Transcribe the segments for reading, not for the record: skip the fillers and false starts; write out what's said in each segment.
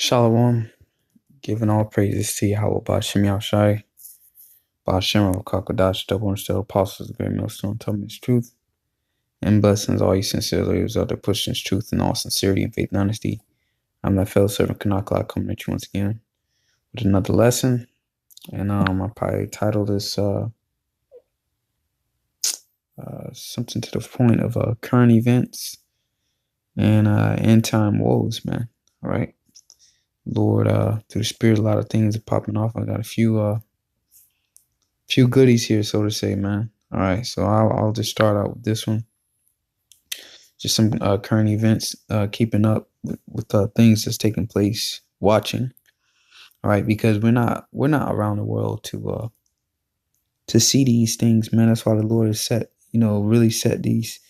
Shalom, giving all praises to YAHAWASHI, Ba'ashem of Kakadash, double and still apostles of the great millstone, telling us truth, and blessings all you sincere leaders out there pushing this truth in all sincerity and faith and honesty. I'm that fellow servant Kanakla coming at you once again with another lesson, and I probably titled this something to the point of current events and end time woes, man. All right, Lord, through the Spirit, a lot of things are popping off. I got a few goodies here, so to say, man. All right, so I'll just start out with this one. Just some current events, keeping up with things that's taking place, watching. All right, because we're not around the world to see these things, man. That's why the Lord has really set these,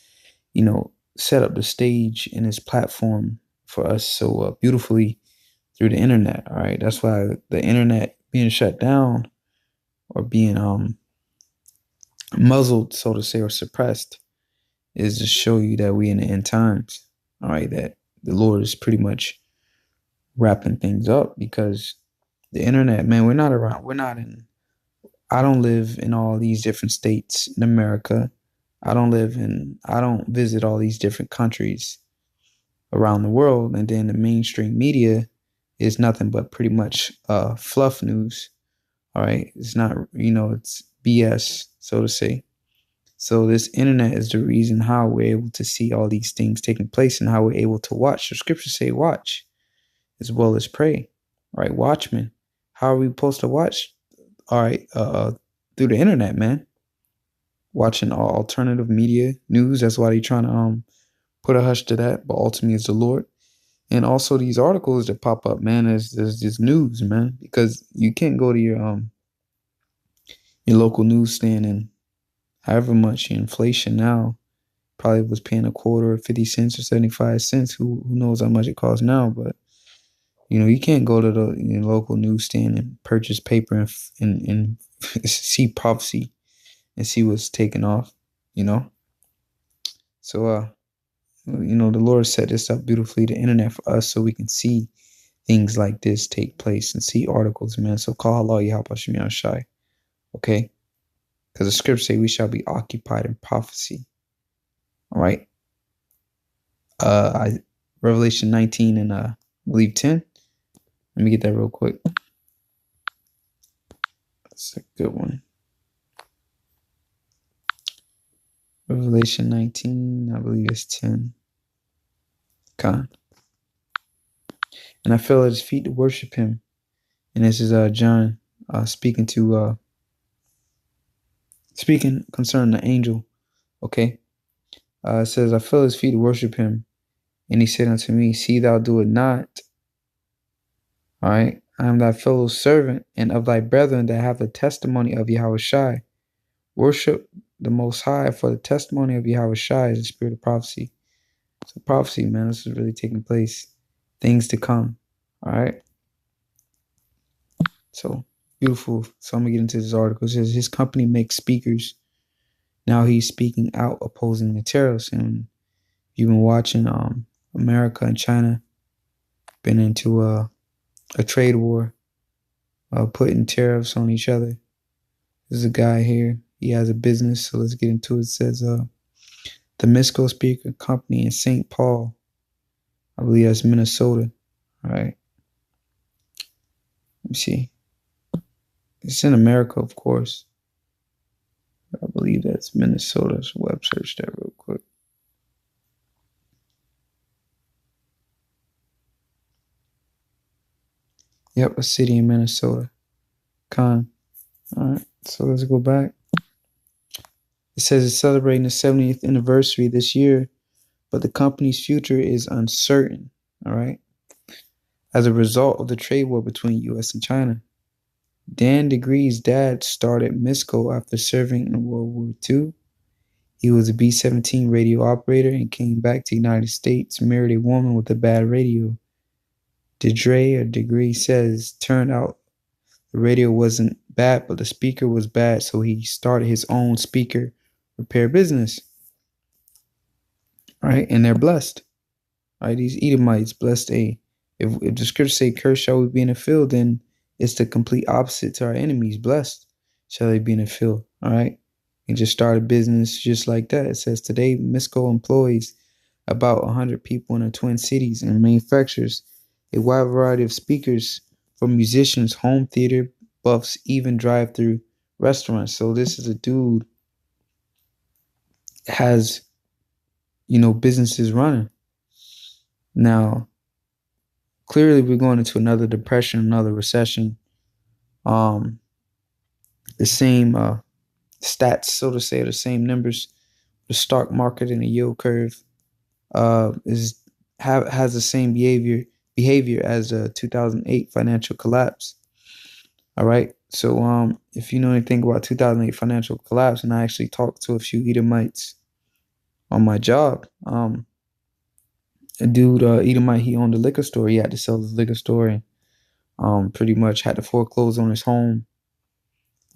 set up the stage and His platform for us so beautifully through the internet. All right, that's why the internet being shut down or being muzzled, so to say, or suppressed, is to show you that we in the end times. All right, that the Lord is pretty much wrapping things up, because the internet, man, I don't live in all these different states in America. I don't visit all these different countries around the world. And then the mainstream media is nothing but pretty much fluff news. All right. It's not, it's BS, so to say. So this internet is the reason how we're able to see all these things taking place and how we're able to watch. The scriptures say watch as well as pray. All right, watchmen. How are we supposed to watch? All right, through the internet, man. Watching all alternative media news. That's why they're trying to put a hush to that. But ultimately, it's the Lord. And also these articles that pop up, man. There's this news, man, because you can't go to your local newsstand and however much inflation now, probably was paying a quarter or 50 cents or 75 cents. Who knows how much it costs now? But you can't go to the local newsstand and purchase paper and see prophecy and see what's taking off. So the Lord set this up beautifully, the internet, for us, so we can see things like this take place and see articles, man. So call Allah YAHAWASHI, okay? Because the scriptures say we shall be occupied in prophecy. All right. Revelation 19 and I believe 10. Let me get that real quick. That's a good one. Revelation 19, I believe it's 10. Con. And I fell at His feet to worship Him. And this is John speaking concerning the angel. Okay. It says, I fell at His feet to worship Him. And He said unto me, see thou do it not. All right. I am thy fellow servant and of thy brethren that have the testimony of YAHAWASHI. Worship the Most High, for the testimony of YAHAWASHI is the spirit of prophecy. So prophecy, man, this is really taking place. Things to come. All right. So beautiful. So I'm going to get into this article. It says his company makes speakers. Now he's speaking out opposing the tariffs. And you've been watching America and China been into a trade war, putting tariffs on each other. There's a guy here. He has a business, so let's get into it. It says the Misco Speaker Company in St. Paul. I believe that's Minnesota. All right. Let me see. It's in America, of course. I believe that's Minnesota. So web search that real quick. Yep, a city in Minnesota. Con. All right, so let's go back. It says it's celebrating the 70th anniversary this year, but the company's future is uncertain. All right. As a result of the trade war between U.S. and China. Dan DeGree's dad started Misco after serving in World War II. He was a B-17 radio operator and came back to the United States, married a woman with a bad radio. DeGree says, turned out the radio wasn't bad, but the speaker was bad, so he started his own speaker repair business. All right, and they're blessed. All right, these Edomites blessed a If the scripture say, "Cursed shall we be in the field," then it's the complete opposite to our enemies. Blessed shall they be in the field. All right. And just start a business just like that. It says today, Misco employs about 100 people in the Twin Cities and manufactures a wide variety of speakers for musicians, home theater buffs, even drive-through restaurants. So this is a dude that has, businesses running. Now, clearly we're going into another depression, another recession. The same stats, so to say, the same numbers. The stock market and the yield curve has the same behavior as the 2008 financial collapse. All right. So if you know anything about 2008 financial collapse, and I actually talked to a few Edomites on my job. A dude, Edomite, he owned a liquor store. He had to sell his liquor store and pretty much had to foreclose on his home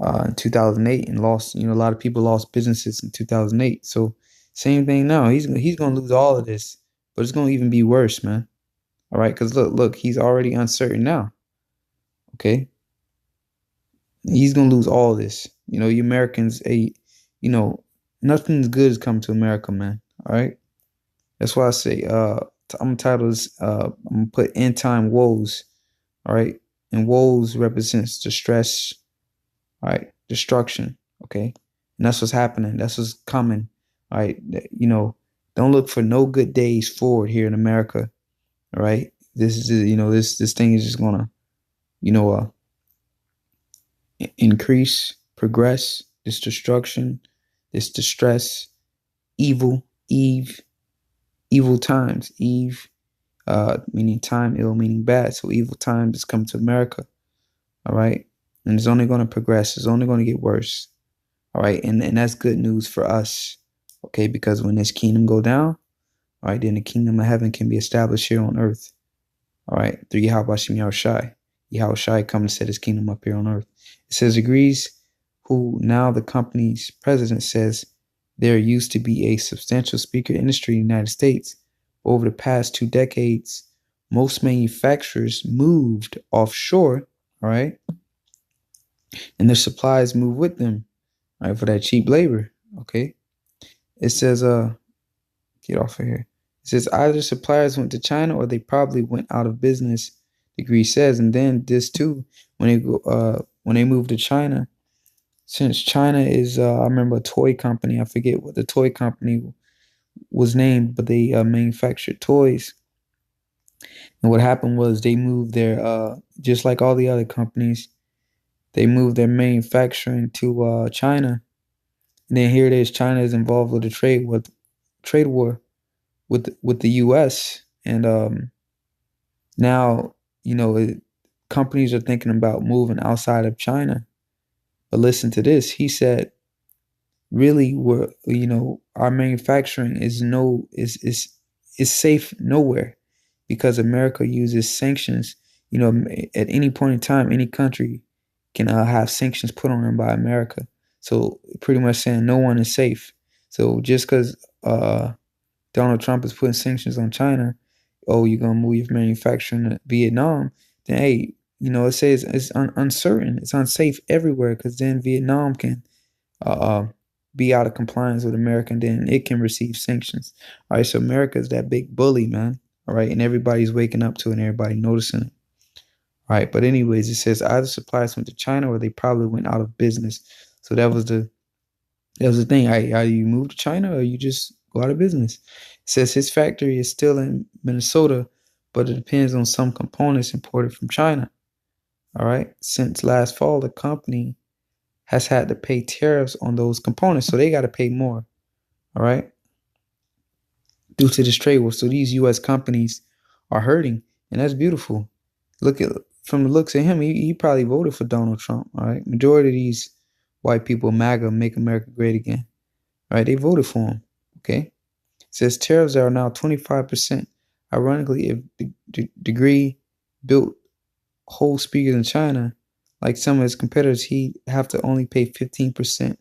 in 2008 and lost, a lot of people lost businesses in 2008. So same thing now. He's going to lose all of this, but it's going to even be worse, man. All right. Because look, he's already uncertain now. Okay. He's going to lose all this. You Americans, nothing good has come to America, man. All right. That's why I say, I'm titled this, I'm going to put end time woes. All right. And woes represents distress. All right. Destruction. Okay. And that's what's happening. That's what's coming. All right. Don't look for no good days forward here in America. All right. This is, this thing is just going to, increase, progress, this destruction, this distress, evil times, meaning time, ill meaning bad. So evil times is coming to America. All right. And it's only going to progress. It's only going to get worse. All right. And that's good news for us. Okay. Because when this kingdom go down, all right, then the kingdom of heaven can be established here on earth. All right. Through YAHAWASHI. YAHAWASHI come to set his kingdom up here on earth. It says, agrees who now the company's president says there used to be a substantial speaker industry in the United States. Over the past 2 decades, most manufacturers moved offshore, all right, and their supplies moved with them, all right, for that cheap labor, okay. It says, get off of here. It says either suppliers went to China or they probably went out of business, Degree says. And then this too, when they moved to China, since China is, I remember a toy company, I forget what the toy company was named, but they manufactured toys. And what happened was they moved their, just like all the other companies, they moved their manufacturing to China. And then here it is, China is involved with a trade war with the U.S. And now, companies are thinking about moving outside of China. But listen to this. He said, really, our manufacturing is safe nowhere because America uses sanctions. At any point in time, any country can have sanctions put on them by America. So pretty much saying no one is safe. So just because Donald Trump is putting sanctions on China, oh, you're going to move your manufacturing to Vietnam, then, hey, it says it's uncertain. It's unsafe everywhere because then Vietnam can be out of compliance with America and then it can receive sanctions. All right, so America is that big bully, man. All right, and everybody's waking up to it and everybody noticing it. All right, but anyways, it says either suppliers went to China or they probably went out of business. So that was the thing. Either you move to China or you just go out of business. It says his factory is still in Minnesota, but it depends on some components imported from China. All right. Since last fall, the company has had to pay tariffs on those components. So they got to pay more. All right. Due to this trade war. So these U.S. companies are hurting. And that's beautiful. From the looks of him, he probably voted for Donald Trump. All right. Majority of these white people, MAGA, Make America Great Again. All right. They voted for him. Okay. It says tariffs are now 25%. Ironically, if Degree built whole speakers in China, like some of his competitors, he'd have to only pay 15%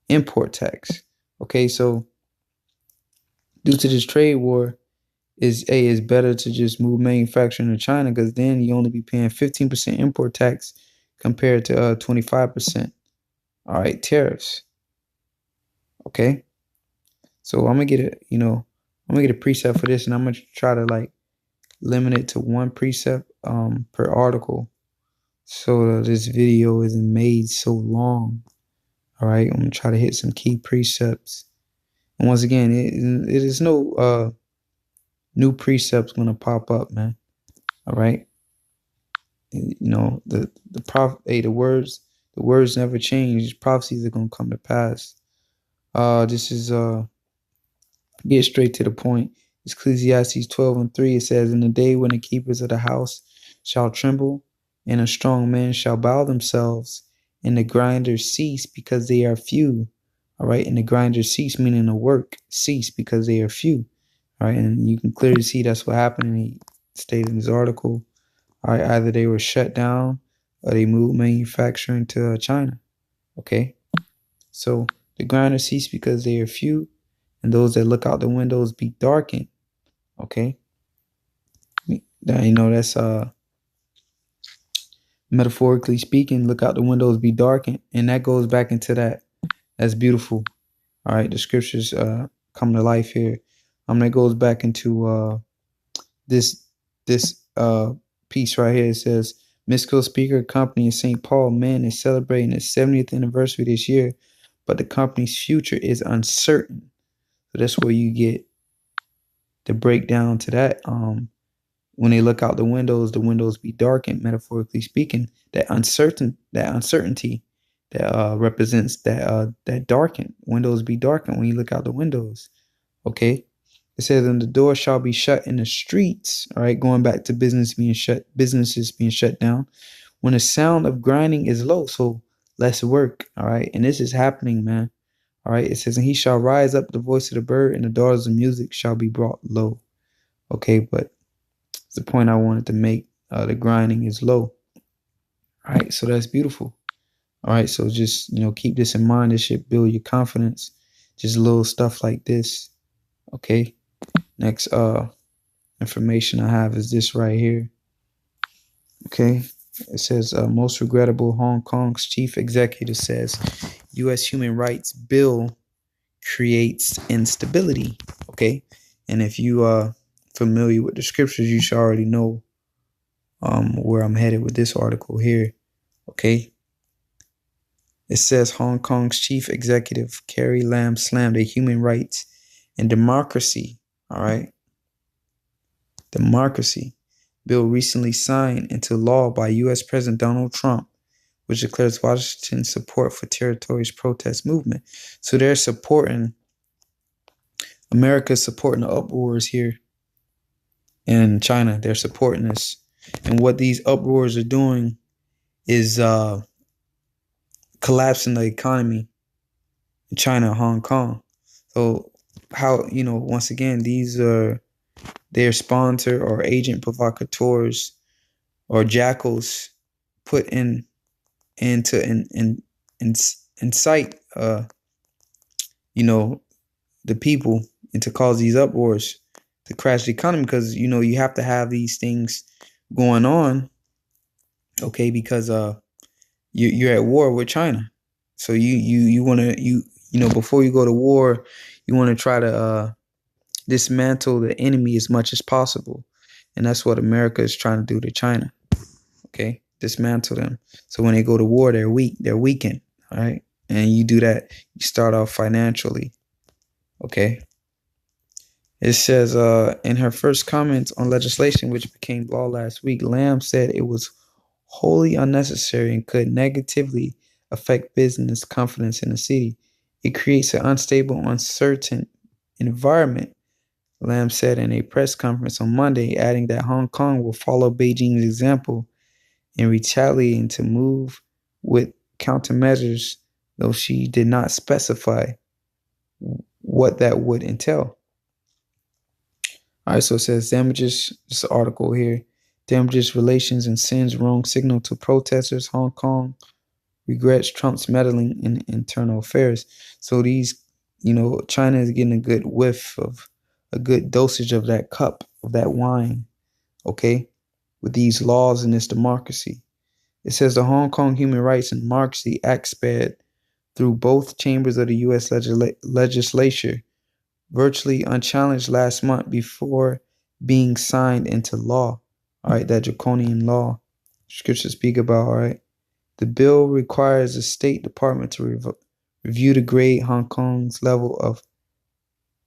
import tax. Okay, so due to this trade war, it's better to just move manufacturing to China, because then you only be paying 15% import tax compared to 25%. All right, tariffs. Okay. So I'm gonna get I'm gonna get a precept for this, and I'm gonna try to like limit it to one precept per article, so that this video isn't made so long. All right, I'm gonna try to hit some key precepts. And once again, it is no new precepts gonna pop up, man. All right. You know, the words never change. Prophecies are gonna come to pass. This is get straight to the point. Ecclesiastes 12:3, it says, "In the day when the keepers of the house shall tremble, and a strong man shall bow themselves, and the grinders cease because they are few." All right, and the grinders cease, meaning the work cease because they are few. All right, and you can clearly see that's what happened. And he stated in his article. All right, either they were shut down or they moved manufacturing to China. Okay, so the grinders cease because they are few, and those that look out the windows be darkened. Okay, now you know that's metaphorically speaking. Look out the windows be darkened, and that goes back into that. That's beautiful. All right, the scriptures come to life here. That goes back into this piece right here. It says, Mystical Speaker Company in St. Paul, man, is celebrating its 70th anniversary this year, but the company's future is uncertain. So that's where you get the breakdown to that. When they look out the windows be darkened, metaphorically speaking. That uncertainty that represents that darkened. Windows be darkened when you look out the windows. Okay. It says, and the door shall be shut in the streets. All right, going back to businesses being shut down when the sound of grinding is low. So less work. All right, and this is happening, man. All right, it says, and he shall rise up the voice of the bird, and the daughters of music shall be brought low. Okay, but the point I wanted to make, the grinding is low. All right, so that's beautiful. All right, so just keep this in mind. This should build your confidence. Just little stuff like this. Okay. Next information I have is this right here. Okay. It says, most regrettable, Hong Kong's chief executive says U.S. human rights bill creates instability. Okay. And if you are familiar with the scriptures, you should already know where I'm headed with this article here. Okay. It says Hong Kong's chief executive, Carrie Lam, slammed a human rights and democracy. All right. Democracy bill recently signed into law by U.S. President Donald Trump, which declares Washington's support for territory's protest movement. So they're supporting, America's supporting the uproars here in China. They're supporting this. And what these uproars are doing is collapsing the economy in China and Hong Kong. So how, once again, these are their sponsor or agent provocateurs or jackals put incite the people and to cause these uproars to crash the economy, because you have to have these things going on, okay, because you're at war with China. So you want to before you go to war, you want to try to dismantle the enemy as much as possible. And that's what America is trying to do to China. Okay, dismantle them. So when they go to war, they're weak. They're weakened. All right, and you do that. You start off financially. Okay. It says, in her first comments on legislation, which became law last week, Lam said it was wholly unnecessary and could negatively affect business confidence in the city. It creates an unstable, uncertain environment, Lam said in a press conference on Monday, adding that Hong Kong will follow Beijing's example in retaliating to move with countermeasures, though she did not specify what that would entail. All right, so it says damages, this article here, damages relations and sends wrong signal to protesters. Hong Kong regrets Trump's meddling in internal affairs. So these, China is getting a good whiff of a good dosage of that cup, of that wine, okay, with these laws in this democracy. It says the Hong Kong Human Rights and Democracy Act sped through both chambers of the U.S. legislature virtually unchallenged last month before being signed into law. All right, that draconian law scriptures speak about. All right, the bill requires the State Department to review the grade Hong Kong's level of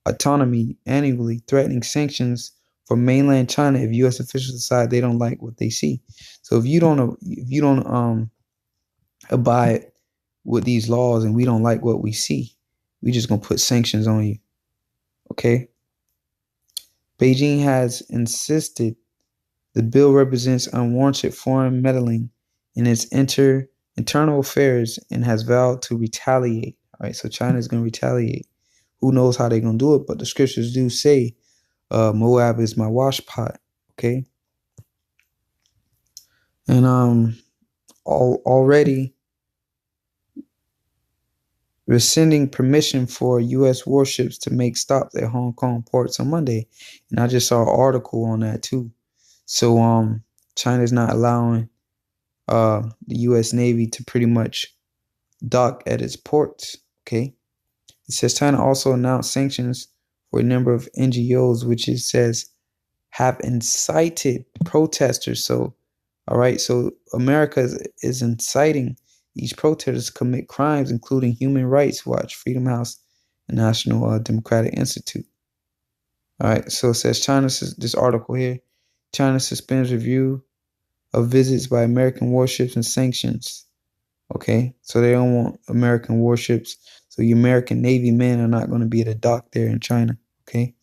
autonomy annually, threatening sanctions for mainland China if U.S. officials decide they don't like what they see. So if you don't abide with these laws and we don't like what we see, we just gonna put sanctions on you. Okay. Beijing has insisted the bill represents unwarranted foreign meddling in its internal affairs and has vowed to retaliate. All right, so China is going to retaliate. Who knows how they're going to do it, but the scriptures do say Moab is my wash pot. Okay. And already rescinding permission for U.S. warships to make stops at Hong Kong ports on Monday. And I just saw an article on that too. So China's not allowing the U.S. Navy to pretty much dock at its ports. Okay. It says China also announced sanctions for a number of NGOs, which it says have incited protesters. So, all right. So America is inciting these protesters to commit crimes, including Human Rights Watch, Freedom House, and National Democratic Institute. All right. So it says this article here, China suspends review of visits by American warships and sanctions. Okay. So they don't want American warships. So your American Navy men are not going to be at a dock there in China. Okay.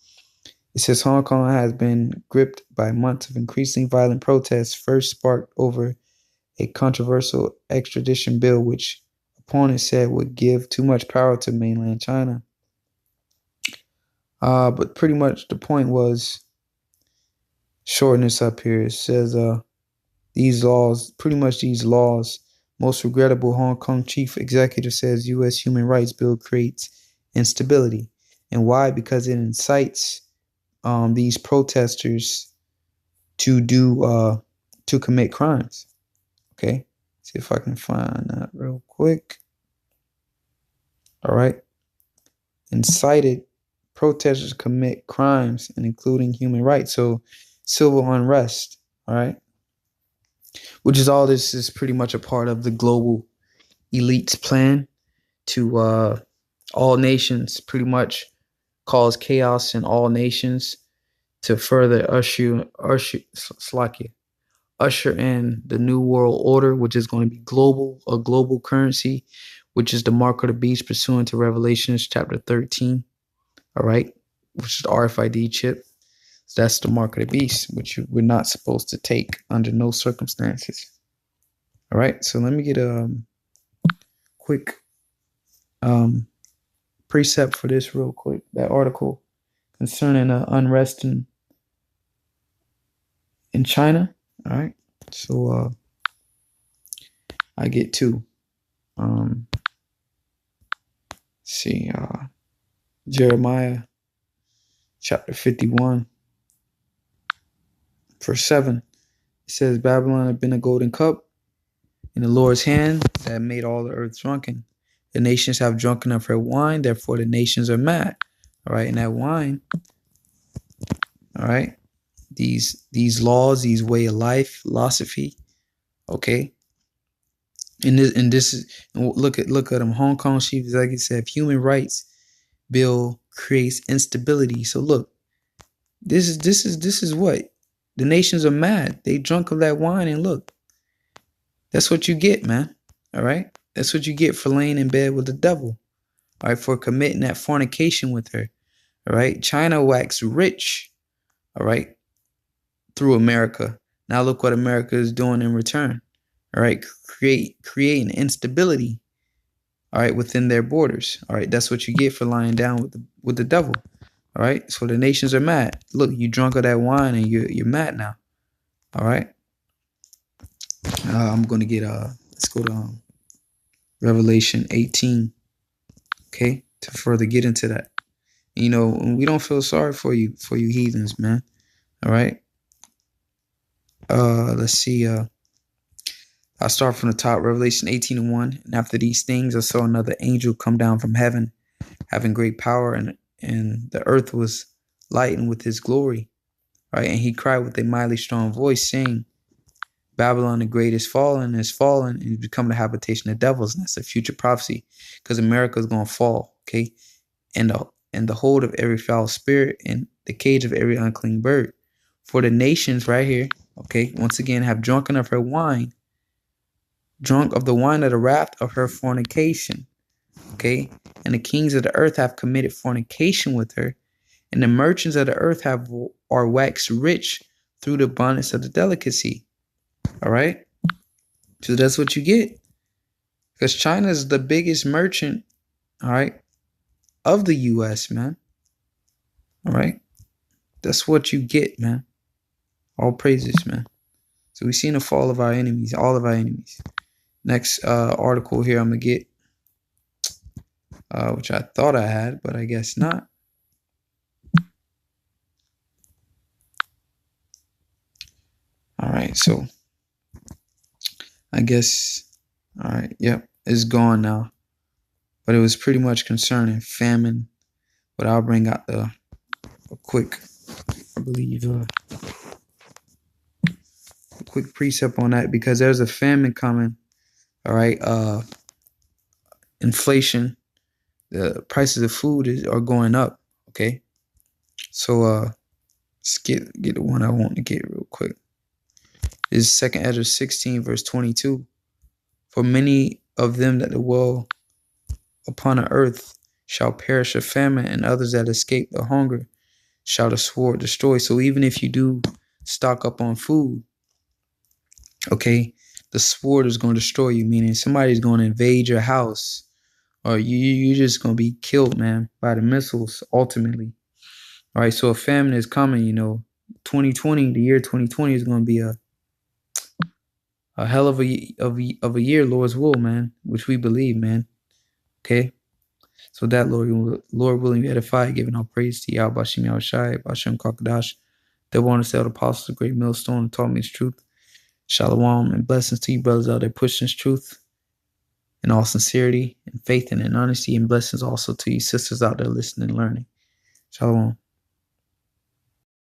It says Hong Kong has been gripped by months of increasingly violent protests, first sparked over a controversial extradition bill, which opponents said would give too much power to mainland China. But pretty much the point was, shorten this up here. It says these laws, most regrettable, Hong Kong chief executive says U.S. human rights bill creates instability. And why? Because it incites these protesters to commit crimes. Okay, see if I can find that real quick. All right, incited protesters commit crimes, and including human rights. So civil unrest. All right, which is all this is pretty much a part of the global elite's plan to all nations, pretty much cause chaos in all nations to further usher in the new world order, which is going to be a global currency, which is the mark of the beast pursuant to Revelations chapter 13. All right, which is the RFID chip. So that's the mark of the beast, which we're not supposed to take under no circumstances. All right, so let me get a quick precept for this real quick. That article concerning unrest in China. All right, so I get two. See, Jeremiah chapter 51, verse 7. It says, Babylon had been a golden cup in the Lord's hand that made all the earth drunken. The nations have drunken of her wine, therefore the nations are mad. All right, and that wine, all right, these laws, these way of life, philosophy, okay. And this is look at them. Hong Kong chief executive said human rights bill creates instability. So look, this is what the nations are mad. They drunk of that wine, and look, that's what you get, man. All right, that's what you get for laying in bed with the devil. All right, for committing that fornication with her. All right, China waxed rich. All right, through America. Now look what America is doing in return. All right, creating instability. All right, within their borders. All right, that's what you get for lying down with the devil. All right, so the nations are mad. Look, you drunk of that wine and you're mad now. All right, I'm gonna get let's go to Revelation 18. Okay, to further get into that. You know, and we don't feel sorry for you heathens, man. All right. Let's see. I'll start from the top. Revelation 18:1. And after these things, I saw another angel come down from heaven, having great power, and the earth was lightened with his glory. Right. And he cried with a mighty strong voice, saying, Babylon the Great is fallen, and is become the habitation of devils. And that's a future prophecy, because America is going to fall. Okay. And the hold of every foul spirit, and the cage of every unclean bird. For the nations right here, okay, once again, have drunken of her wine, drunk of the wine of the wrath of her fornication. Okay. And the kings of the earth have committed fornication with her, and the merchants of the earth are waxed rich through the abundance of the delicacy. All right. So that's what you get. Because China is the biggest merchant, all right, of the U.S., man. All right. That's what you get, man. All praises, man. So we've seen the fall of our enemies, all of our enemies. Next article here I'm going to get, which I thought I had, but I guess not. All right. So I guess, all right. Yep. It's gone now. But it was pretty much concerning famine. But I'll bring out a quick, I believe, a quick precept on that, because there's a famine coming. All right. Inflation, the prices of food are going up. Okay. So let's get the one I want to get real quick. This is 2 Ezra 16, verse 22. For many of them that dwell upon the earth shall perish of famine, and others that escape the hunger shall the sword destroy. So even if you do stock up on food, okay, the sword is going to destroy you, meaning somebody's going to invade your house, or you're just going to be killed, man, by the missiles ultimately. All right, so a famine is coming, you know. 2020, the year 2020 is going to be a hell of a year, Lord's will, man, which we believe, man. Okay. So that Lord willing, we edify, giving all praise to YAHAWASHI, Bashem Kakadash, the one who said apostles of great millstone and taught me his truth. Shalom and blessings to you brothers out there pushing his truth in all sincerity and faith and in honesty, and blessings also to you sisters out there listening and learning. Shalom.